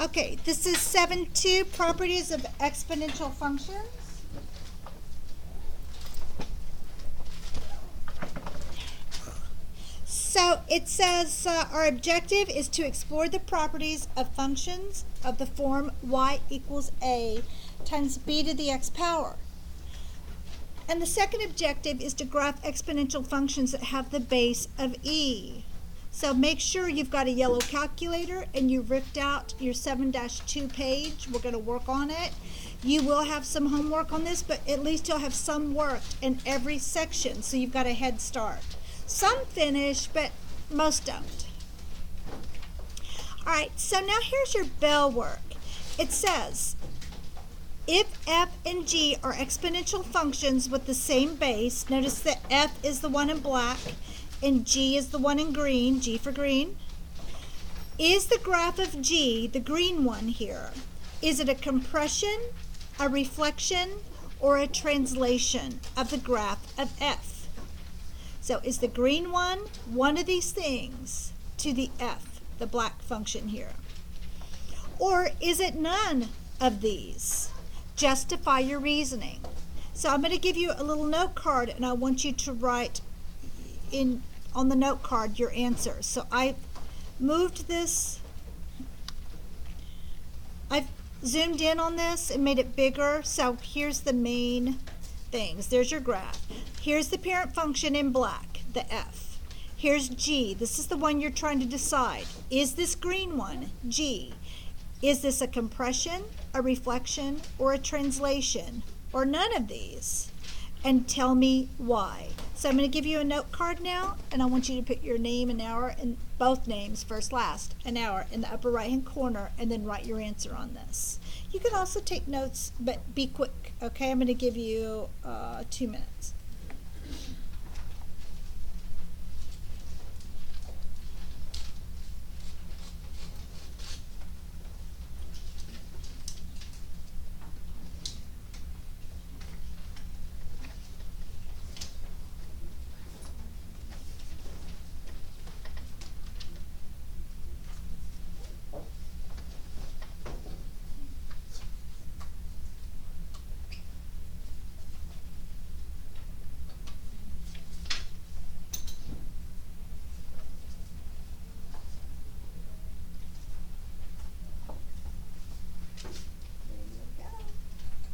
Okay, this is 7.2, Properties of Exponential Functions. So it says our objective is to explore the properties of functions of the form y equals a times b to the x power. And the second objective is to graph exponential functions that have the base of e. So make sure you've got a yellow calculator and you've ripped out your 7-2 page. We're going to work on it. You will have some homework on this, but at least you'll have some worked in every section, so you've got a head start. Some finish, but most don't. All right, so now here's your bell work. It says, if f and g are exponential functions with the same base, notice that f is the one in black and g is the one in green, G for green. Is the graph of g, the green one here, is it a compression, a reflection, or a translation of the graph of f? So is the green one of these things to the f, the black function here? Or is it none of these? Justify your reasoning. So I'm going to give you a little note card and I want you to write in on the note card your answer. So I moved this, I've zoomed in on this and made it bigger. So here's the main things. There's your graph. Here's the parent function in black, the f. Here's g. This is the one you're trying to decide. Is this green one, g? Is this a compression, a reflection, or a translation, or none of these? And tell me why. So I'm going to give you a note card now, and I want you to put your name and hour, and both names, first, last, and hour, in the upper right-hand corner, and then write your answer on this. You can also take notes, but be quick, okay? I'm going to give you 2 minutes.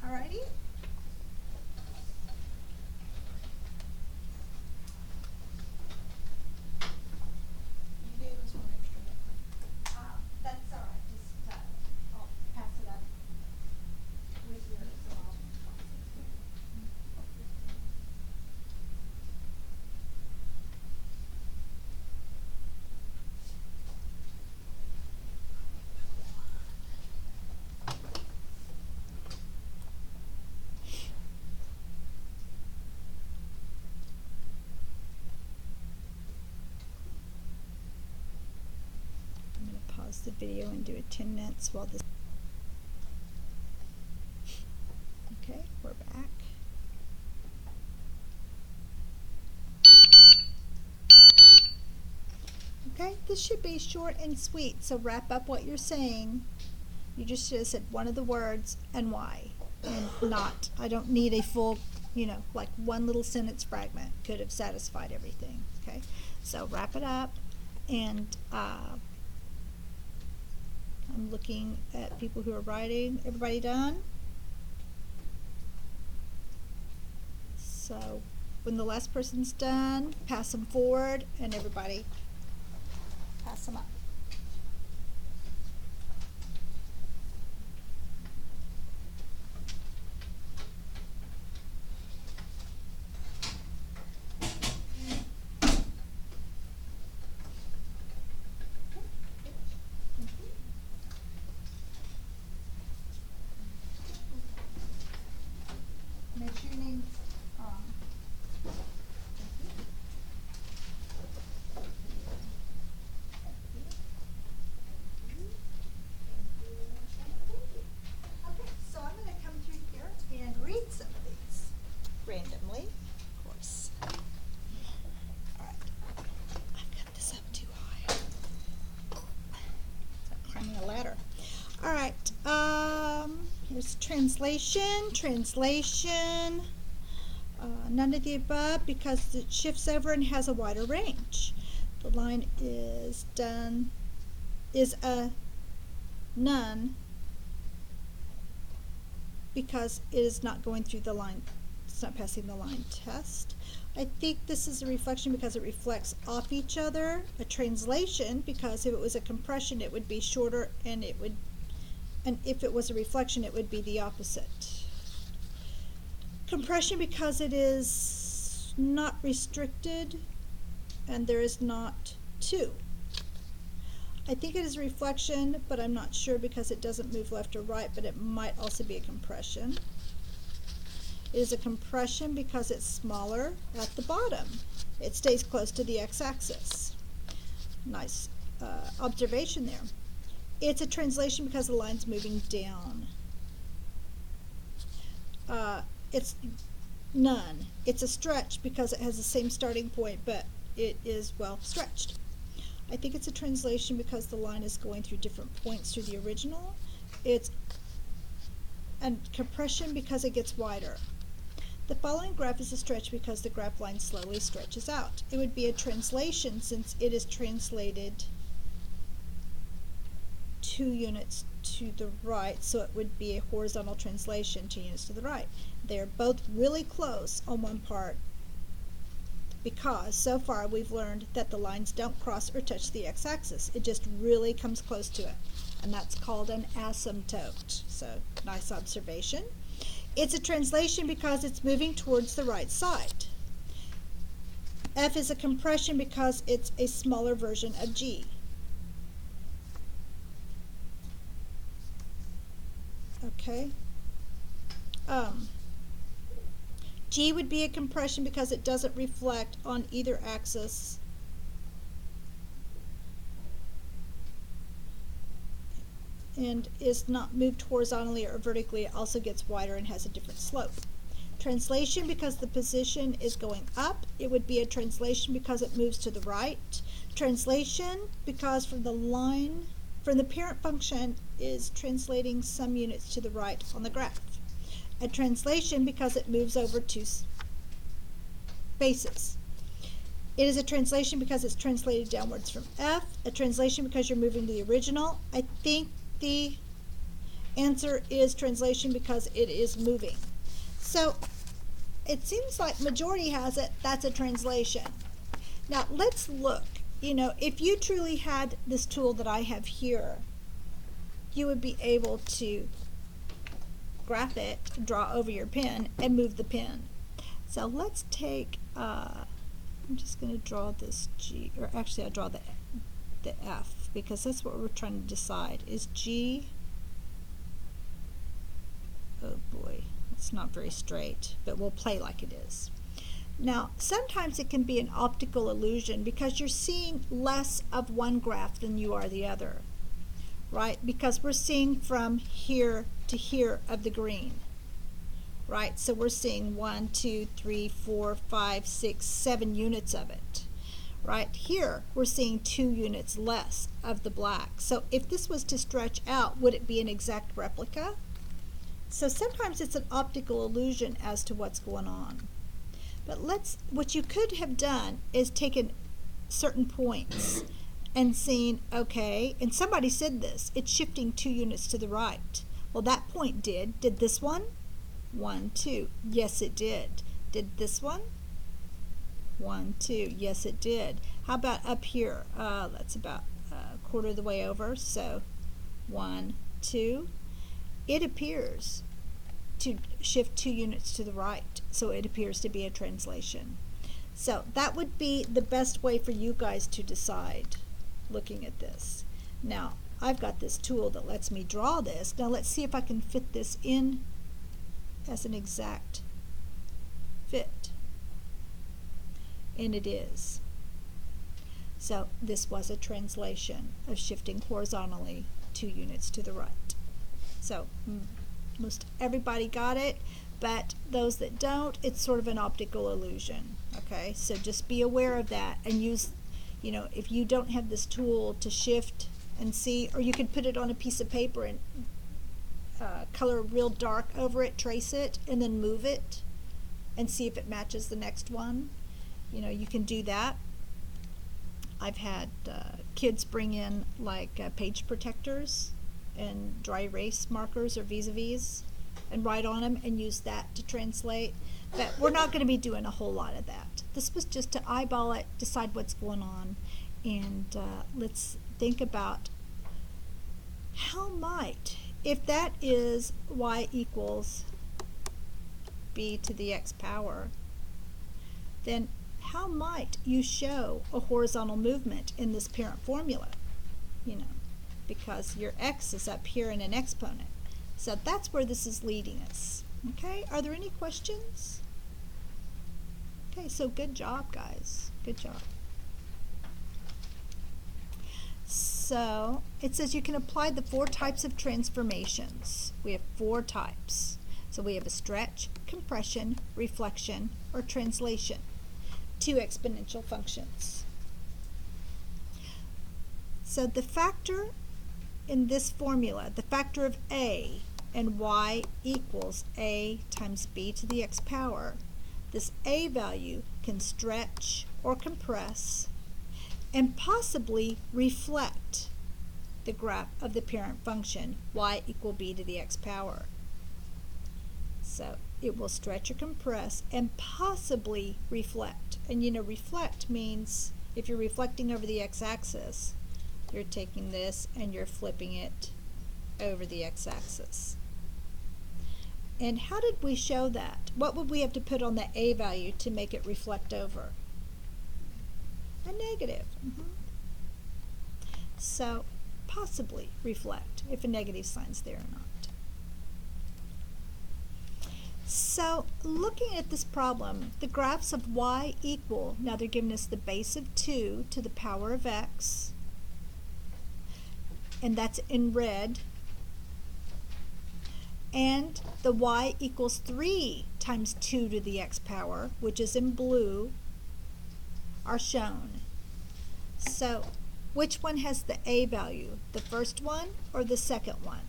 Alrighty. That's all right. Just I'll pass it up with yours. Pause the video and do a 10 minutes while this. Okay, we're back. Okay, this should be short and sweet, so wrap up what you're saying. You just should have said one of the words and why, and not, I don't need a full, like one little sentence fragment could have satisfied everything. Okay, so wrap it up, and I'm looking at people who are writing. Everybody done? So when the last person's done, pass them forward, and everybody pass them up. Make sure your name's on. Thank you. There's translation, none of the above because it shifts over and has a wider range. The line is a none because it is not going through the line, it's not passing the line test. I think this is a reflection because it reflects off each other. A translation because if it was a compression it would be shorter, and if it was a reflection it would be the opposite. Compression because it is not restricted and there is not two. I think it is a reflection, but I'm not sure because it doesn't move left or right, but it might also be a compression. It is a compression because it's smaller at the bottom. It stays close to the x-axis. Nice observation there. It's a translation because the line's moving down. It's none. It's a stretch because it has the same starting point, but it is well stretched. I think it's a translation because the line is going through different points through the original. It's a compression because it gets wider. The following graph is a stretch because the graph line slowly stretches out. It would be a translation since it is translated 2 units to the right, so it would be a horizontal translation 2 units to the right. They're both really close on one part because so far we've learned that the lines don't cross or touch the x-axis. It just really comes close to it, and that's called an asymptote. So nice observation. It's a translation because it's moving towards the right side. F is a compression because it's a smaller version of G. Okay. G would be a compression because it doesn't reflect on either axis. And is not moved horizontally or vertically. It also gets wider and has a different slope. Translation because the position is going up. It would be a translation because it moves to the right. Translation because from the parent function is translating some units to the right on the graph. A translation because it moves over 2 spaces. It is a translation because it's translated downwards from F. A translation because you're moving to the original. I think the answer is translation because it is moving. So it seems like majority has it, that's a translation. Now let's look. If you truly had this tool that I have here, you would be able to graph it, draw over your pen, and move the pen. So let's take, I'm just going to draw this G, or actually I'll draw the F, because that's what we're trying to decide. Is G, oh boy, it's not very straight, but we'll play like it is. Now, sometimes it can be an optical illusion because you're seeing less of one graph than you are the other, right? Because we're seeing from here to here of the green, right? So we're seeing 1, 2, 3, 4, 5, 6, 7 units of it. Right here, we're seeing 2 units less of the black. So if this was to stretch out, would it be an exact replica? So sometimes it's an optical illusion as to what's going on. But what you could have done is taken certain points and seen, okay, and somebody said this, it's shifting 2 units to the right. Well, that point did. Did this one? 1, 2. Yes, it did. Did this one? 1, 2. Yes, it did. How about up here? That's about a quarter of the way over. So 1, 2. It appears to shift 2 units to the right. So it appears to be a translation. So that would be the best way for you guys to decide looking at this. Now, I've got this tool that lets me draw this. Now let's see if I can fit this in as an exact fit. And it is. So this was a translation of shifting horizontally 2 units to the right. So most everybody got it, but those that don't, it's sort of an optical illusion. Okay, so just be aware of that and use, if you don't have this tool to shift and see, or you could put it on a piece of paper and color real dark over it, trace it, and then move it and see if it matches the next one. You know, you can do that. I've had kids bring in like page protectors and dry erase markers or vis-a-vis and write on them and use that to translate. But we're not going to be doing a whole lot of that. This was just to eyeball it, decide what's going on, and let's think about how might, if that is y equals b to the x power, then how might you show a horizontal movement in this parent formula? You know, because your x is up here in an exponent. So that's where this is leading us. Okay, are there any questions? Okay, so good job, guys. Good job. So it says you can apply the 4 types of transformations. We have 4 types. So we have a stretch, compression, reflection, or translation to exponential functions. So the factor in this formula, the factor of a and y equals a times b to the x power, this a value can stretch or compress and possibly reflect the graph of the parent function y equal b to the x power. So it will stretch or compress and possibly reflect. And you know, reflect means if you're reflecting over the x-axis, you're taking this and you're flipping it over the x-axis. And how did we show that? What would we have to put on the a value to make it reflect over? A negative. So possibly reflect if a negative sign's there or not. So looking at this problem, the graphs of y equal, now they're giving us the base of 2 to the power of x, and that's in red, and the y equals 3 times 2 to the x power, which is in blue, are shown. So which one has the a value, the first one or the second one?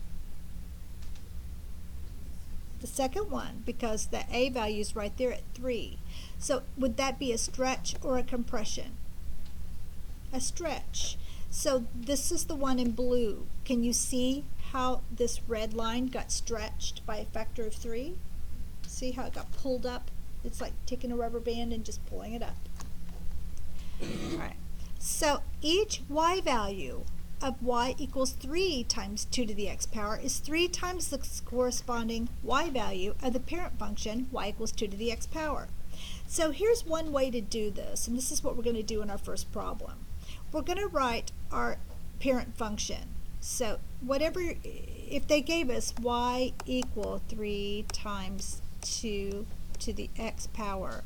The second one, because the a value is right there at 3. So would that be a stretch or a compression? A stretch. So this is the one in blue. Can you see how this red line got stretched by a factor of 3? See how it got pulled up? It's like taking a rubber band and just pulling it up. All right. So each y value of y equals 3 times 2 to the x power is 3 times the corresponding y value of the parent function y equals 2 to the x power. So here's one way to do this, and this is what we're going to do in our first problem. We're going to write our parent function. So whatever, if they gave us y equal 3 times 2 to the x power,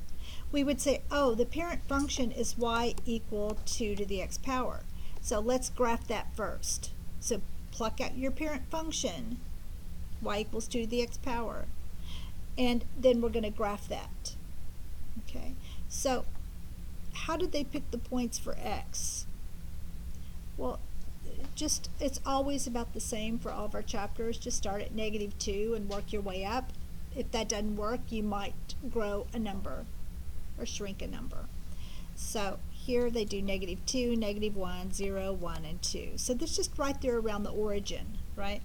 we would say, oh, the parent function is y equal 2 to the x power. So let's graph that first. So pluck out your parent function, y equals 2 to the x power, and then we're going to graph that. Okay, so how did they pick the points for x? Well, just it's always about the same for all of our chapters. Just start at -2 and work your way up. If that doesn't work, you might grow a number or shrink a number. So here they do -2, -1, 0, 1, and 2. So that's just right there around the origin, right?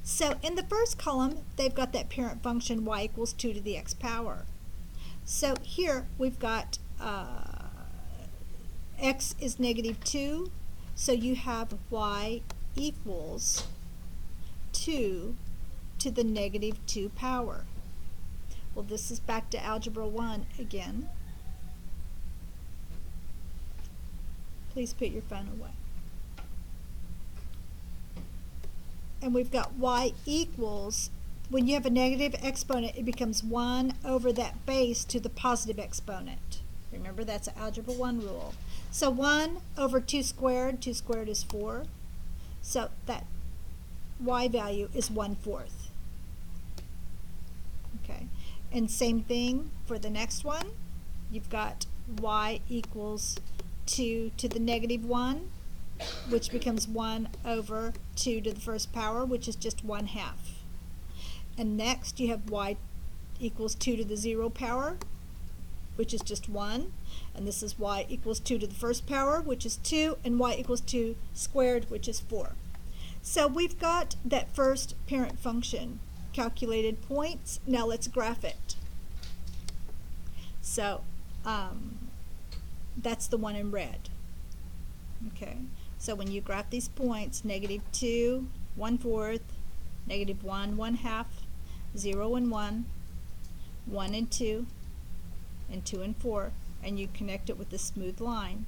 So in the first column, they've got that parent function y equals 2 to the x power. So here we've got x is -2, so you have y equals 2 to the -2 power. Well, this is back to Algebra 1 again. Please put your phone away. And we've got y equals, when you have a negative exponent, it becomes 1 over that base to the positive exponent. Remember, that's an Algebra 1 rule. So 1 over 2 squared is 4. So that y value is 1/4. Okay, and same thing for the next one. You've got y equals 2 to the -1. which becomes 1 over 2 to the first power, which is just 1/2. And next you have y equals 2 to the 0 power, which is just 1. And this is y equals 2 to the first power, which is 2, and y equals 2 squared, which is 4. So we've got that first parent function, calculated points. Now let's graph it. So that's the one in red. Okay, so when you graph these points, -2, 1/4, -1, 1/2, 0 and 1, 1 and 2, and 2 and 4, and you connect it with a smooth line,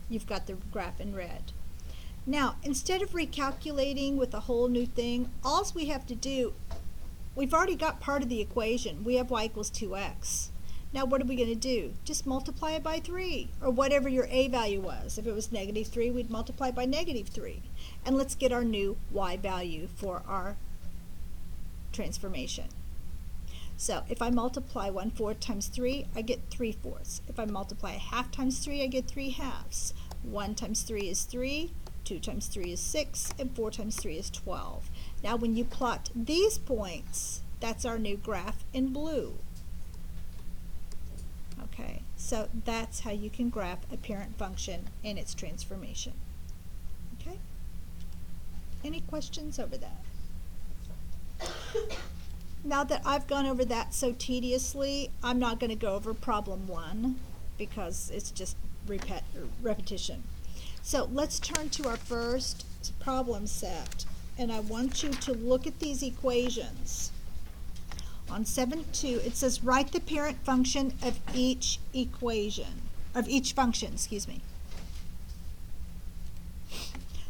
you've got the graph in red. Now, instead of recalculating with a whole new thing, all we have to do, we've already got part of the equation. We have y equals 2x. Now what are we going to do? Just multiply it by 3, or whatever your a value was. If it was -3, we'd multiply by -3. And let's get our new y value for our transformation. So if I multiply 1/4 times 3, I get 3/4. If I multiply 1/2 times 3, I get 3/2. 1 times 3 is 3, 2 times 3 is 6, and 4 times 3 is 12. Now when you plot these points, that's our new graph in blue. Okay, so that's how you can graph a parent function and its transformation. Okay? Any questions over that? Now that I've gone over that so tediously, I'm not going to go over problem 1 because it's just repetition. So let's turn to our first problem set, and I want you to look at these equations. On 7.2, it says write the parent function of each function, excuse me.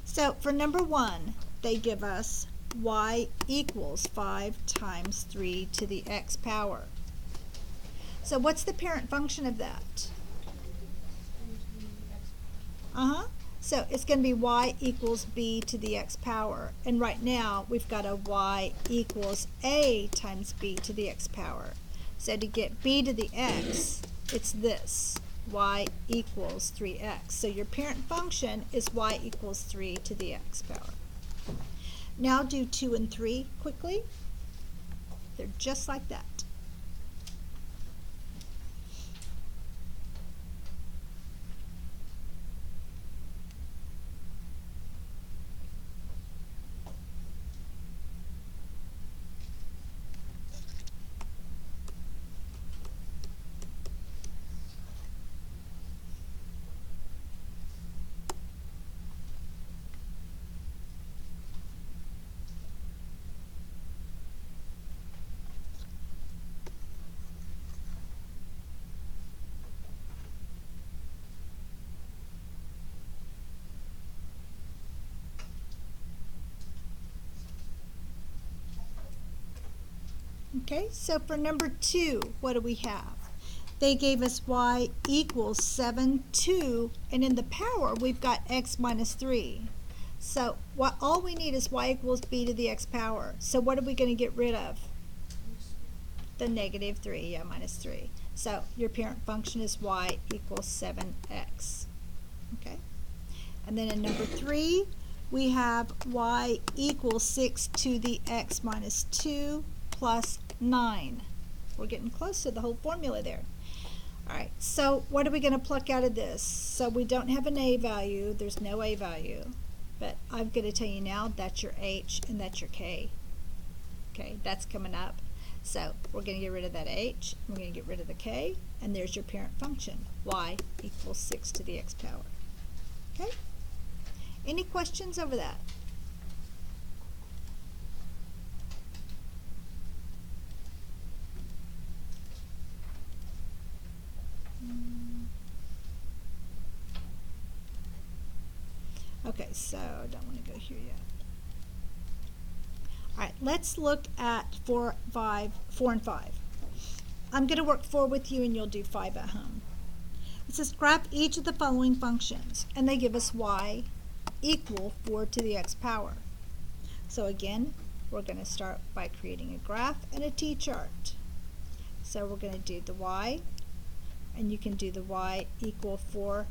So for number 1, they give us y equals 5 times 3 to the x power. So what's the parent function of that? So it's going to be y equals b to the x power. And right now, we've got a y equals a times b to the x power. So to get b to the x, it's this, y equals 3x. So your parent function is y equals 3 to the x power. Now do 2 and 3 quickly. They're just like that. Okay, so for number 2, what do we have? They gave us y equals 7, 2, and in the power we've got x minus 3. So all we need is y equals b to the x power. So what are we going to get rid of? The -3, yeah, minus 3. So your parent function is y equals 7x. Okay, and then in number 3, we have y equals 6 to the x minus 2 plus 9. We're getting close to the whole formula there. All right, so what are we going to pluck out of this? So we don't have an a value. There's no a value. But I'm going to tell you now that's your h and that's your k. Okay, that's coming up. So we're going to get rid of that h. We're going to get rid of the k. And there's your parent function, y equals 6 to the x power. Okay? Any questions over that? Okay, so I don't want to go here yet. All right, let's look at 4 and 5. I'm going to work 4 with you and you'll do 5 at home. It says graph each of the following functions, and they give us y equal 4 to the x power. So again, we're going to start by creating a graph and a t-chart. So we're going to do the y, and you can do the y equal 4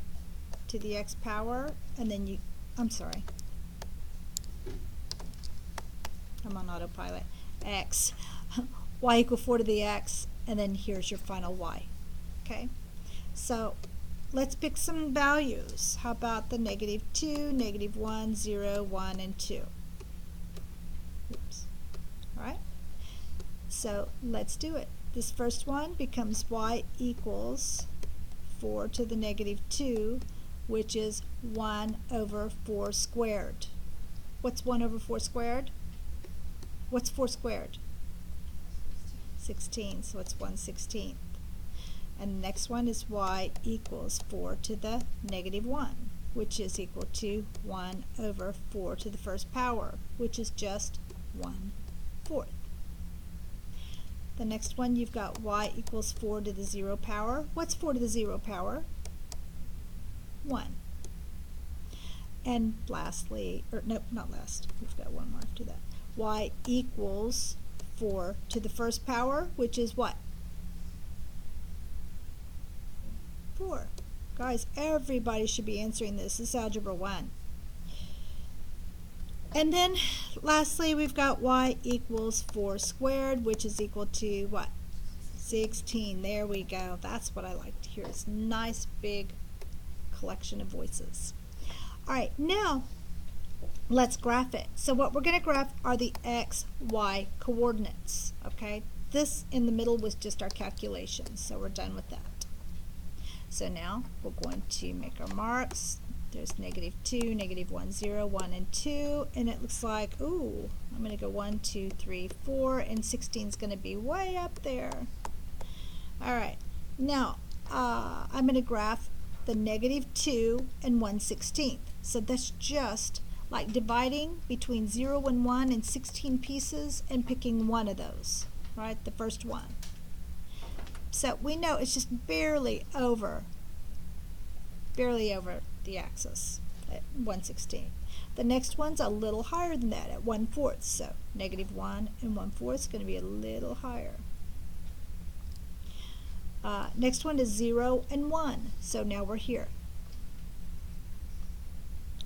to the x power, and then I'm sorry, I'm on autopilot, x, y equal 4 to the x, and then here's your final y. Okay, so let's pick some values. How about the -2, -1, 0, 1, and 2? Oops. All right, so let's do it. This first one becomes y equals 4 to the -2, which is 1 over 4 squared. What's 1 over 4 squared? What's 4 squared? 16, so it's 1/16. And the next one is y equals 4 to the -1, which is equal to 1 over 4 to the first power, which is just 1/4. The next one, you've got y equals 4 to the 0 power. What's 4 to the 0 power? 1. And lastly, or nope, not last, we've got one more after that. Y equals 4 to the first power, which is what? 4. Guys, everybody should be answering this. This is Algebra 1. And then lastly, we've got y equals 4 squared, which is equal to what? 16. There we go. That's what I like to hear. It's a nice big collection of voices. All right, now let's graph it. So what we're going to graph are the x, y coordinates. Okay, this in the middle was just our calculations, so we're done with that. So now we're going to make our marks. There's -2, -1, 0, 1, and 2, and it looks like, ooh, I'm going to go 1, 2, 3, 4, and 16 is going to be way up there. All right, now I'm going to graph the -2 and 1/16. So that's just like dividing between 0 and 1 and 16 pieces and picking one of those, right? The first one. So we know it's just barely over the axis at 1/16. The next one's a little higher than that at 1/4. So -1 and 1/4 is going to be a little higher. Next one is 0 and 1. So now we're here.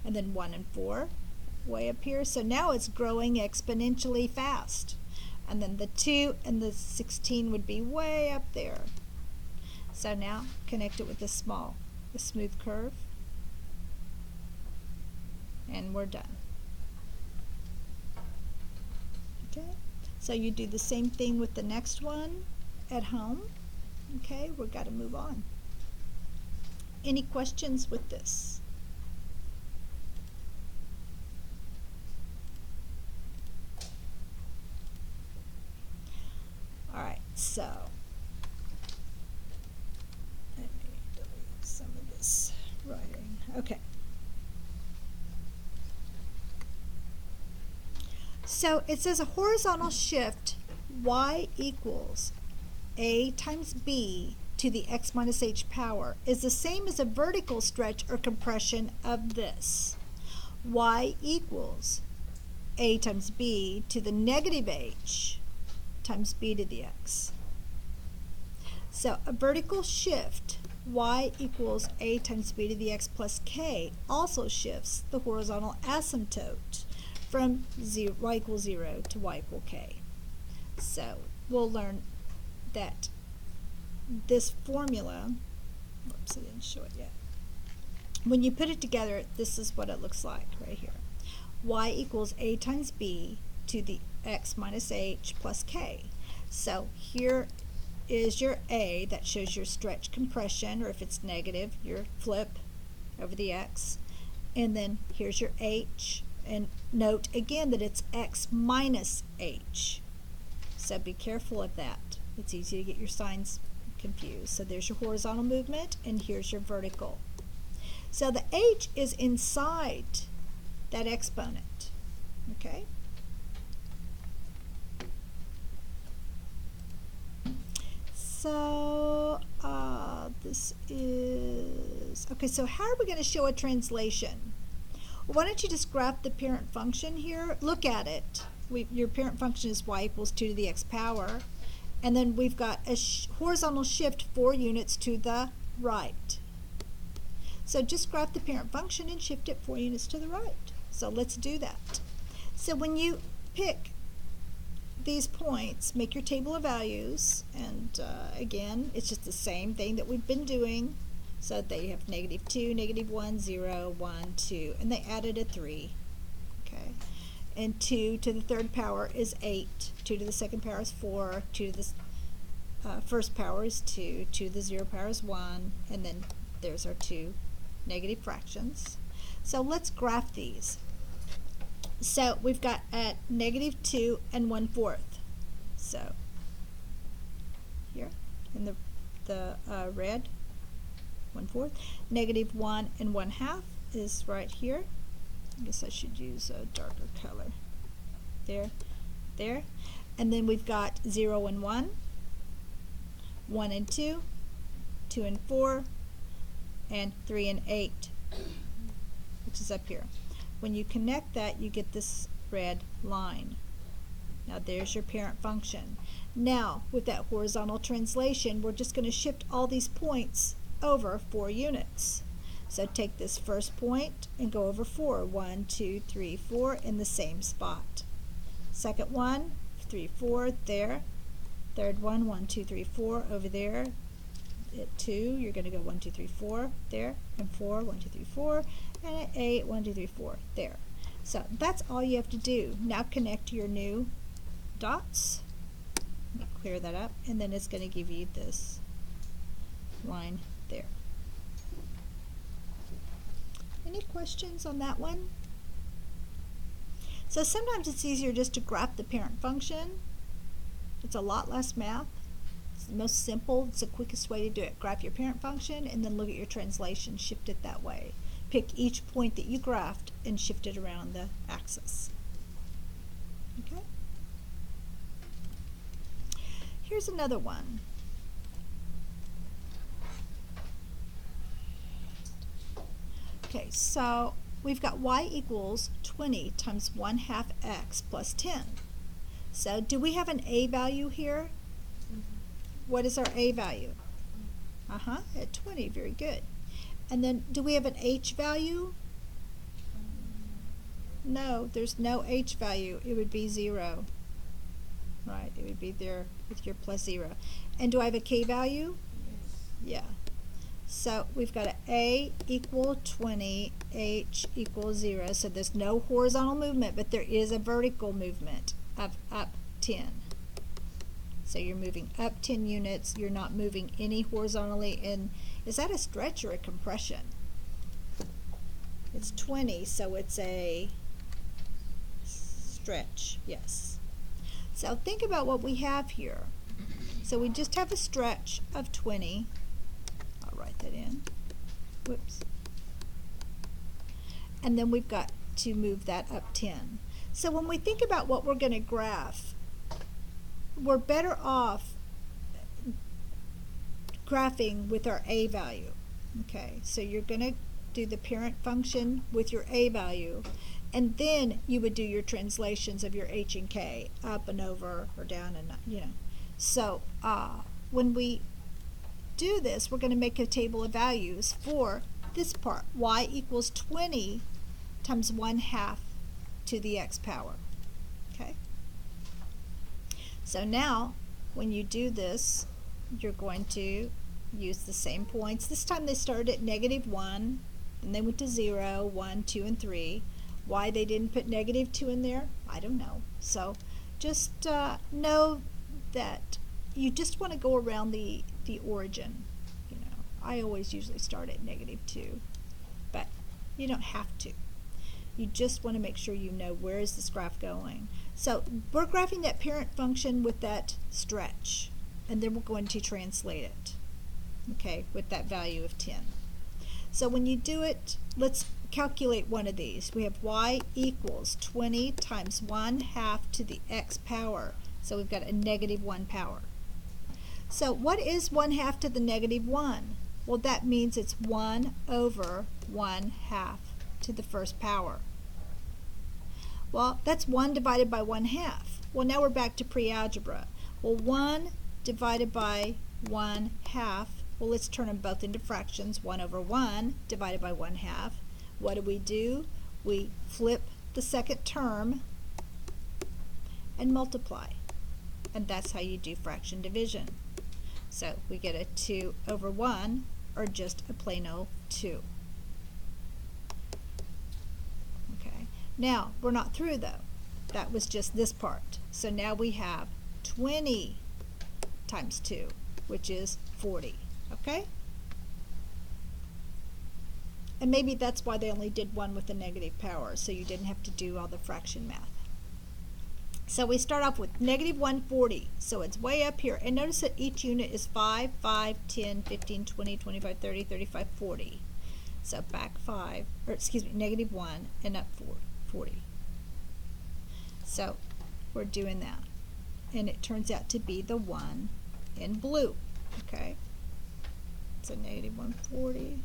And then 1 and 4 way up here. So now it's growing exponentially fast. And then the 2 and the 16 would be way up there. So now connect it with the smooth curve. And we're done. Okay, so you do the same thing with the next one at home. Okay, we've got to move on. Any questions with this? All right, so let me delete some of this writing. Okay. So it says a horizontal shift y equals a times b to the x minus h power is the same as a vertical stretch or compression of this. Y equals a times b to the negative h times b to the x. So a vertical shift, y equals a times b to the x plus k, also shifts the horizontal asymptote from y equals 0 to y equal k. So we'll learn that this formula, whoops, I didn't show it yet. When you put it together, this is what it looks like right here. Y equals a times b to the x minus h plus k. So here is your a, that shows your stretch compression, or if it's negative, your flip over the x. And then here's your h, and note again that it's x minus h. So be careful of that. It's easy to get your signs confused. So there's your horizontal movement, and here's your vertical. So the h is inside that exponent, okay? So this is, okay, so how are we going to show a translation? Well, why don't you just graph the parent function here? Look at it. Your parent function is y equals 2 to the x power. And then we've got a horizontal shift 4 units to the right. So just graph the parent function and shift it 4 units to the right. So let's do that. So when you pick these points, make your table of values, and again, it's just the same thing that we've been doing. So they have -2, -1, 0, 1, 2, and they added a 3. Okay, and 2 to the third power is 8. 2 to the second power is 4. 2 to the first power is 2. 2 to the 0 power is 1, and then there's our two negative fractions. So let's graph these. So we've got at -2 and 1/4. So here in the red, 1/4. -1 and 1/2 is right here. I guess I should use a darker color. There, there. And then we've got 0 and 1, 1 and 2, 2 and 4, and 3 and 8, which is up here. When you connect that, you get this red line. Now there's your parent function. Now, with that horizontal translation, we're just going to shift all these points over 4 units. So take this first point and go over 4. 1, 2, 3, 4 in the same spot. Second one, 3, 4 there. Third one, 1, 2, 3, 4 over there. At 2, you're going to go 1, 2, 3, 4 there, and 4, 1, 2, 3, 4, and at 8, 1, 2, 3, 4 there. So that's all you have to do. Now connect to your new dots. Clear that up, and then it's going to give you this line there. Any questions on that one? So sometimes it's easier just to graph the parent function. It's a lot less math. It's the most simple, it's the quickest way to do it. Graph your parent function and then look at your translation, shift it that way. Pick each point that you graphed and shift it around the axis. Okay? Here's another one. Okay, so we've got y equals 20 times 1/2 x plus 10. So do we have an a value here? What is our a value? At 20, very good. And then do we have an h value? No, there's no h value. It would be 0. Right, it would be there with your plus 0. And do I have a k value? Yes. Yeah. So we've got a equal 20, h equals 0. So there's no horizontal movement, but there is a vertical movement of up 10. So you're moving up 10 units. You're not moving any horizontally. And is that a stretch or a compression? It's 20, so it's a stretch, yes. So think about what we have here. So we just have a stretch of 20. I'll write that in. Whoops. And then we've got to move that up 10. So when we think about what we're going to graph, we're better off graphing with our a value. Okay, so you're going to do the parent function with your a value, and then you would do your translations of your h and k, up and over or down and, you know. So when we do this, we're going to make a table of values for this part. Y equals 20 times 1/2 to the x power. Okay. So now, when you do this, you're going to use the same points. This time they started at -1, and they went to 0, 1, 2, and 3. Why they didn't put -2 in there, I don't know. So just know that you just want to go around the origin. You know, I always usually start at -2, but you don't have to. You just want to make sure you know where is this graph going. So we're graphing that parent function with that stretch, and then we're going to translate it, okay, with that value of 10. So when you do it, let's calculate one of these. We have y equals 20 times 1/2 to the x power. So we've got a -1 power. So what is 1/2 to the -1? Well, that means it's 1 over 1/2 to the first power. Well, that's 1 divided by 1/2. Well, now we're back to pre-algebra. Well, 1 divided by 1/2 Well, let's turn them both into fractions. 1 over 1 divided by 1/2. What do? We flip the second term and multiply. And that's how you do fraction division. So we get a 2 over 1, or just a plain old 2. Okay. Now, we're not through though. That was just this part. So now we have 20 times 2, which is 40. Okay? And maybe that's why they only did one with a negative power, so you didn't have to do all the fraction math. So we start off with negative 140. So it's way up here. And notice that each unit is 5, 5, 10, 15, 20, 25, 30, 35, 40. So back 5, or excuse me, negative 1 and up 40. So we're doing that. And it turns out to be the one in blue. Okay? So negative 140.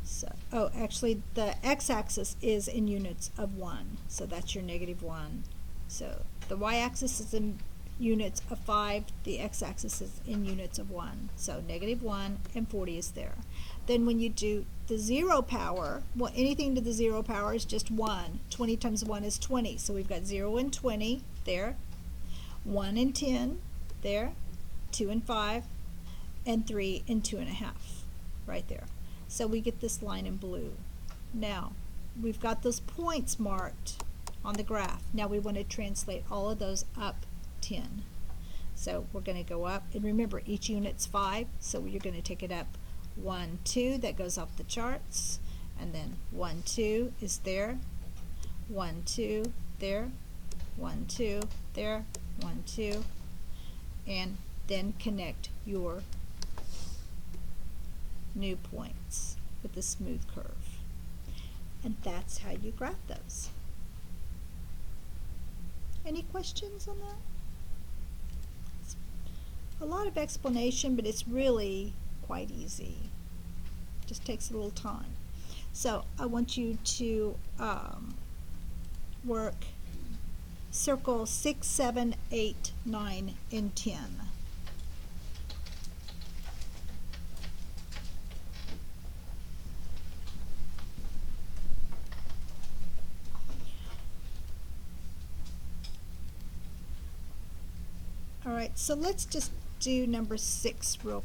So, oh, actually the x-axis is in units of 1. So that's your negative 1. So the y-axis is in units of 5. The x-axis is in units of 1. So negative 1 and 40 is there. Then when you do the 0 power, well, anything to the 0 power is just 1. 20 times 1 is 20. So we've got 0 and 20 there. 1 and 10 there. 2 and 5. And 3 and 2.5 right there. So we get this line in blue. Now, we've got those points marked on the graph. Now we want to translate all of those up 10. So we're going to go up, and remember each unit's 5, so you're going to take it up 1, 2, that goes off the charts, and then 1, 2 is there, 1, 2 there, 1, 2 there, 1, 2, and then connect your new points with a smooth curve. And that's how you graph those. Any questions on that? It's a lot of explanation, but it's really quite easy. Just takes a little time. So I want you to work circle 6, 7, 8, 9, and 10. All right, so let's just do number 6 real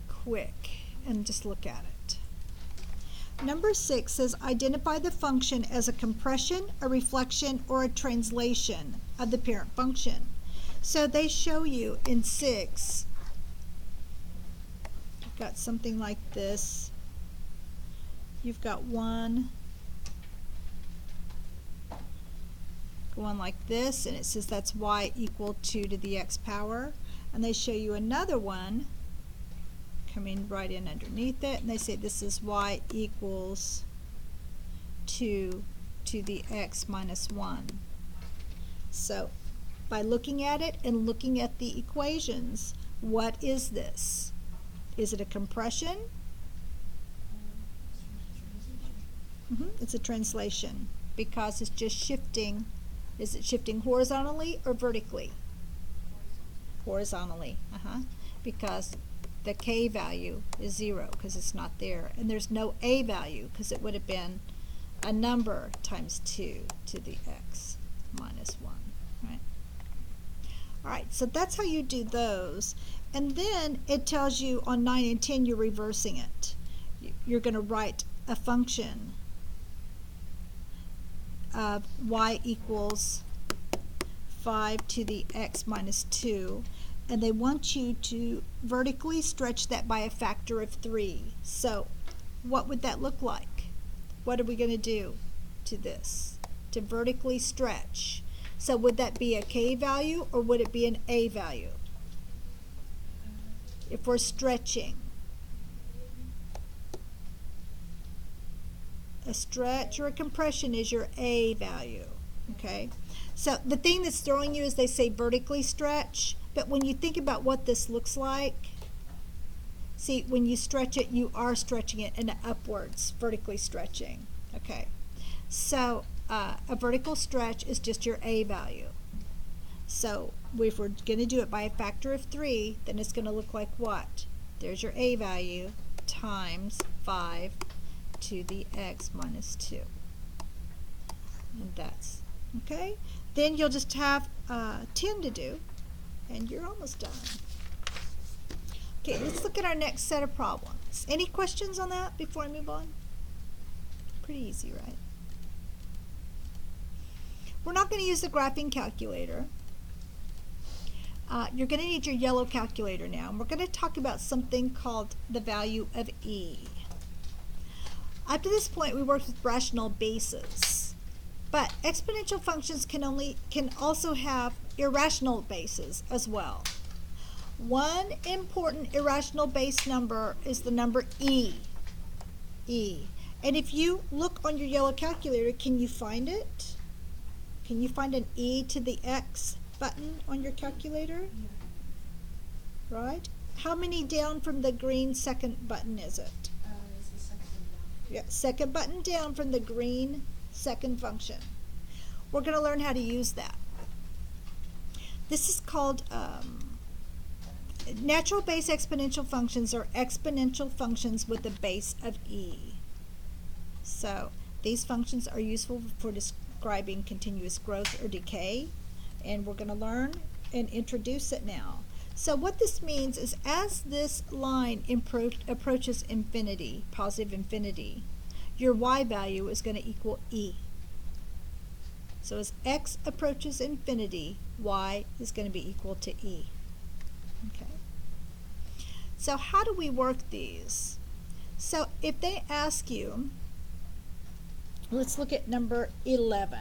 quick and just look at it. Number 6 says identify the function as a compression, a reflection, or a translation of the parent function. So they show you in 6, you've got something like this. You've got one going like this, and it says that's y equal 2 to the x power. And they show you another one coming right in underneath it, and they say this is y equals 2 to the x minus 1. So by looking at it and looking at the equations, what is this? Is it a compression? It's a translation because it's just shifting. Is it shifting horizontally or vertically? Horizontally, because the k value is 0 because it's not there, and there's no a value because it would have been a number times 2 to the x minus 1, right? All right, so that's how you do those. And then it tells you on 9 and 10 you're reversing it. You're going to write a function of y equals 5 to the x minus 2, and they want you to vertically stretch that by a factor of 3. So what would that look like? What are we going to do to this to vertically stretch? So would that be a k value or would it be an a value? If we're stretching, a stretch or a compression is your a value, okay? So the thing that's throwing you is they say vertically stretch, but when you think about what this looks like, see, when you stretch it, you are stretching it in upwards, vertically stretching, okay? So a vertical stretch is just your a value. So if we're going to do it by a factor of 3, then it's going to look like what? There's your a value times 5 to the x minus 2. And that's, okay? Then you'll just have 10 to do, and you're almost done. Okay, let's look at our next set of problems. Any questions on that before I move on? Pretty easy, right? We're not going to use the graphing calculator. You're going to need your yellow calculator now, and we're going to talk about something called the value of e. Up to this point, we worked with rational bases, but exponential functions can also have irrational bases as well. One important irrational base number is the number e. And if you look on your yellow calculator, can you find it? Can you find an e to the x button on your calculator? Yeah. Right? How many down from the green second button is it? It's the second one down. Yeah, second button down from the green second function. We're going to learn how to use that. This is called natural base exponential functions, or exponential functions with a base of e. So these functions are useful for describing continuous growth or decay, and we're going to learn and introduce it now. So what this means is, as this line approaches infinity, positive infinity, your y value is going to equal e. So as x approaches infinity, y is going to be equal to e. Okay. So how do we work these? So if they ask you, let's look at number 11.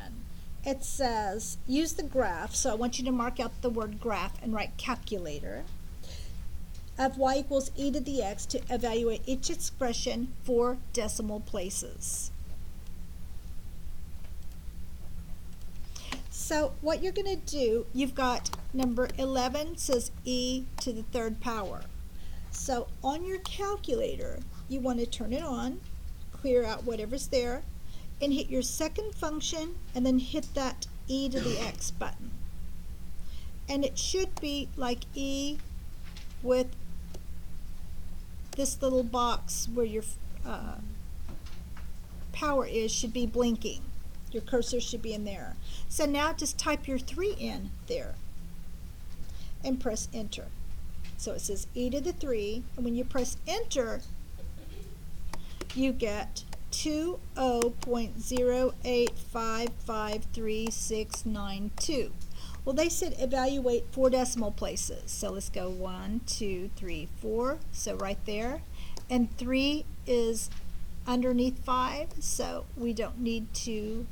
It says, use the graph. So I want you to mark out the word graph and write calculator of y equals e to the x to evaluate each expression 4 decimal places. So what you're going to do, you've got number 11 says e to the 3rd power. So on your calculator, you want to turn it on, clear out whatever's there, and hit your second function, and then hit that e to the x button. And it should be like e with this little box where your power is should be blinking. Your cursor should be in there. So now just type your 3 in there and press enter. So it says e to the 3, and when you press enter, you get 20.08553692. Well, they said evaluate 4 decimal places. So let's go 1, 2, 3, 4. So right there. And 3 is underneath 5, so we don't need to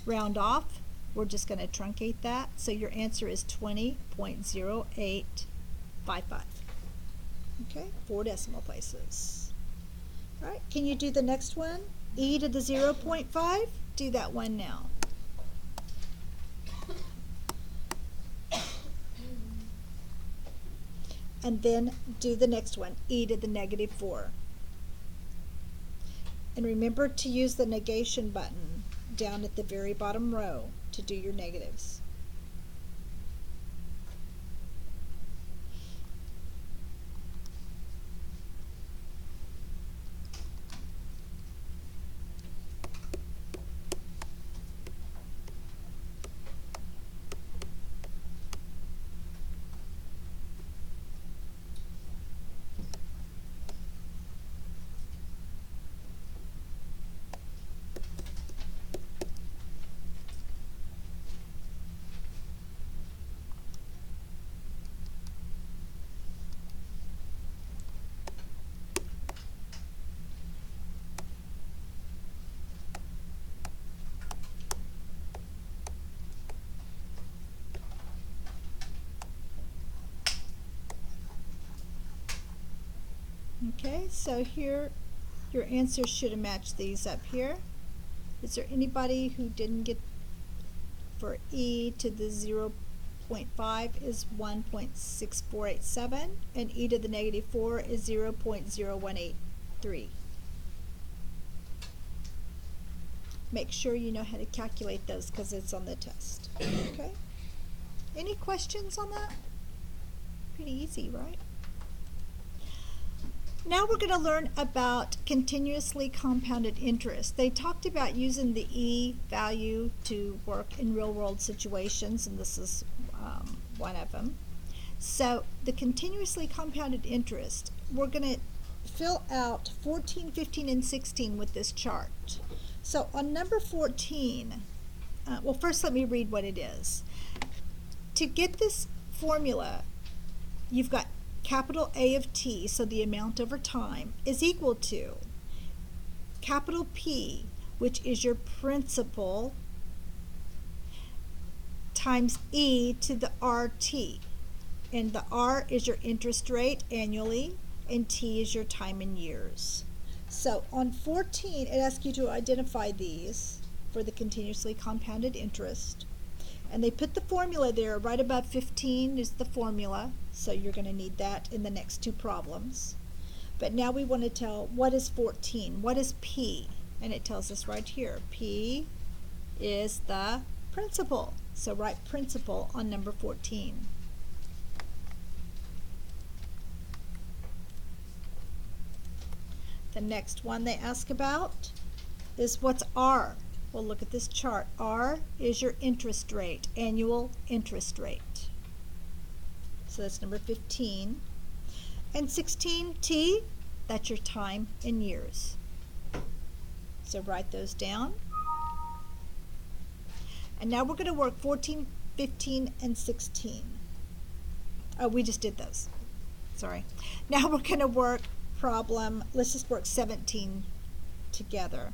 round off. We're just going to truncate that. So your answer is 20.0855. Okay, 4 decimal places. All right, can you do the next one? E to the 0.5? Do that one now. And then do the next one, e to the negative 4. And remember to use the negation button down at the very bottom row to do your negatives. Okay, so here your answers should have matched these up here. Is there anybody who didn't get, for e to the 0.5 is 1.6487, and e to the negative 4 is 0.0183. Make sure you know how to calculate those because it's on the test. Okay? Any questions on that? Pretty easy, right? Now we're going to learn about continuously compounded interest. They talked about using the E value to work in real-world situations, and this is one of them. So the continuously compounded interest, we're going to fill out 14, 15, and 16 with this chart. So on number 14, well, first let me read what it is. To get this formula, you've got capital A of t, so the amount over time, is equal to capital P, which is your principal, times e to the RT. And the R is your interest rate annually, and T is your time in years. So on 14, it asks you to identify these for the continuously compounded interest. And they put the formula there right above 15 is the formula, so you're going to need that in the next two problems. But now we want to tell what is 14, what is P? And it tells us right here, P is the principal. So write principal on number 14. The next one they ask about is what's R? Well, look at this chart. R is your interest rate, annual interest rate. So that's number 15. And 16, T, that's your time in years. So write those down. And now we're going to work 14, 15, and 16. Oh, we just did those. Sorry. Now we're going to work problem, let's just work 17 together.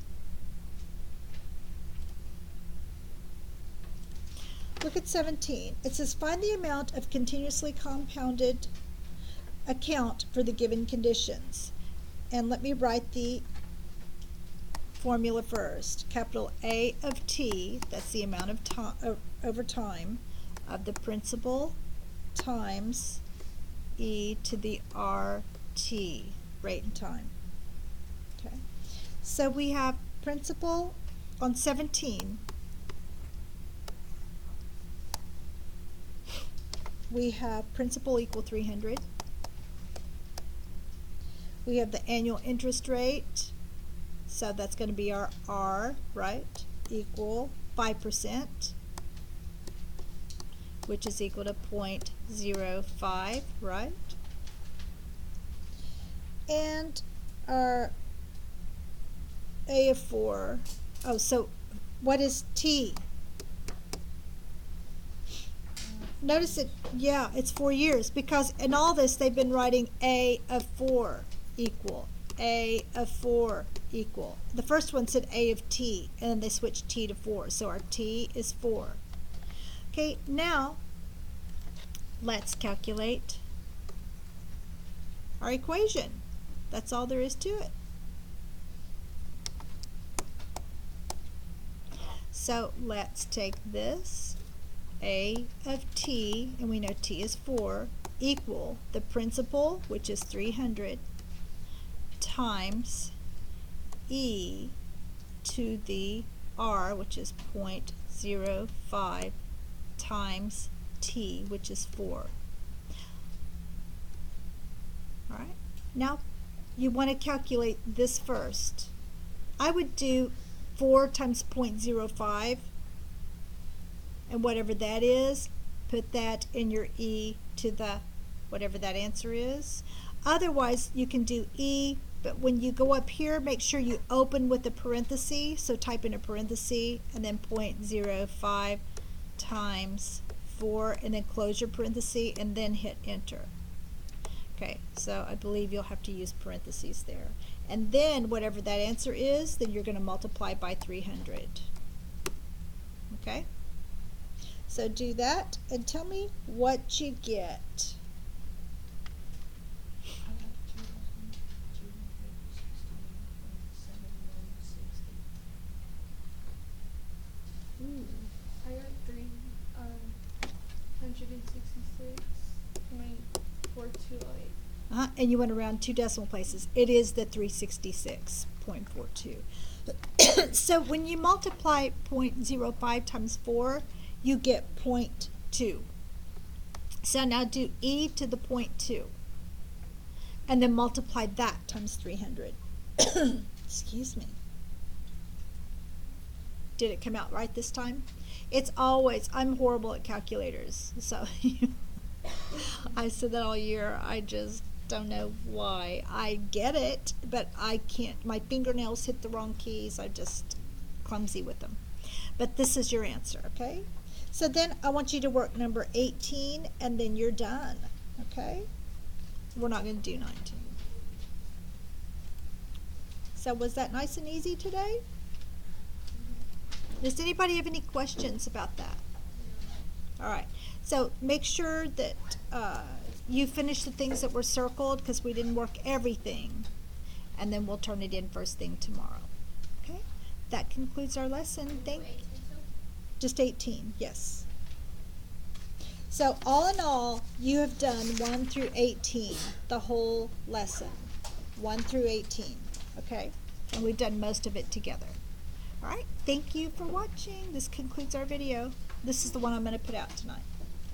Look at 17. It says find the amount of continuously compounded account for the given conditions. And let me write the formula first. Capital A of t, that's the amount of time over time of the principal times e to the RT, rate and time. Okay. So we have principal on 17. We have principal equal 300. We have the annual interest rate, so that's going to be our R, right, equal 5%, which is equal to 0.05, right? And our A of 4, oh, so what is T? Notice it, yeah, it's 4 years, because in all this they've been writing A of 4 equal, A of 4 equal. The first one said A of t, and then they switched t to 4, so our t is 4. Okay, now let's calculate our equation. That's all there is to it. So let's take this A of t, and we know t is 4, equal the principal, which is 300, times e to the r, which is 0.05, times t, which is 4. All right. Now you want to calculate this first. I would do 4 times 0.05, and whatever that is, put that in your e to the whatever that answer is. Otherwise, you can do e, but when you go up here, make sure you open with a parenthesis. So type in a parenthesis and then 0.05 times 4, and then close your parenthesis and then hit enter. Okay, so I believe you'll have to use parentheses there. And then whatever that answer is, then you're going to multiply by 300. Okay? So do that and tell me what you get. I got 366.428. And you went around 2 decimal places. It is the 366.42. So when you multiply 0.05 times 4, you get 0.2. So now do e to the 0.2. And then multiply that times 300. Excuse me. Did it come out right this time? It's always, I'm horrible at calculators. So I said that all year. I just don't know why. I get it, but I can't. My fingernails hit the wrong keys. I'm just clumsy with them. But this is your answer, okay? So then I want you to work number 18, and then you're done, okay? We're not going to do 19. So was that nice and easy today? Does anybody have any questions about that? All right. So make sure that you finish the things that were circled because we didn't work everything. And then we'll turn it in first thing tomorrow. Okay? That concludes our lesson. Just 18, yes. So all in all, you have done 1 through 18, the whole lesson. 1 through 18, okay? And we've done most of it together. All right, thank you for watching. This concludes our video. This is the one I'm going to put out tonight.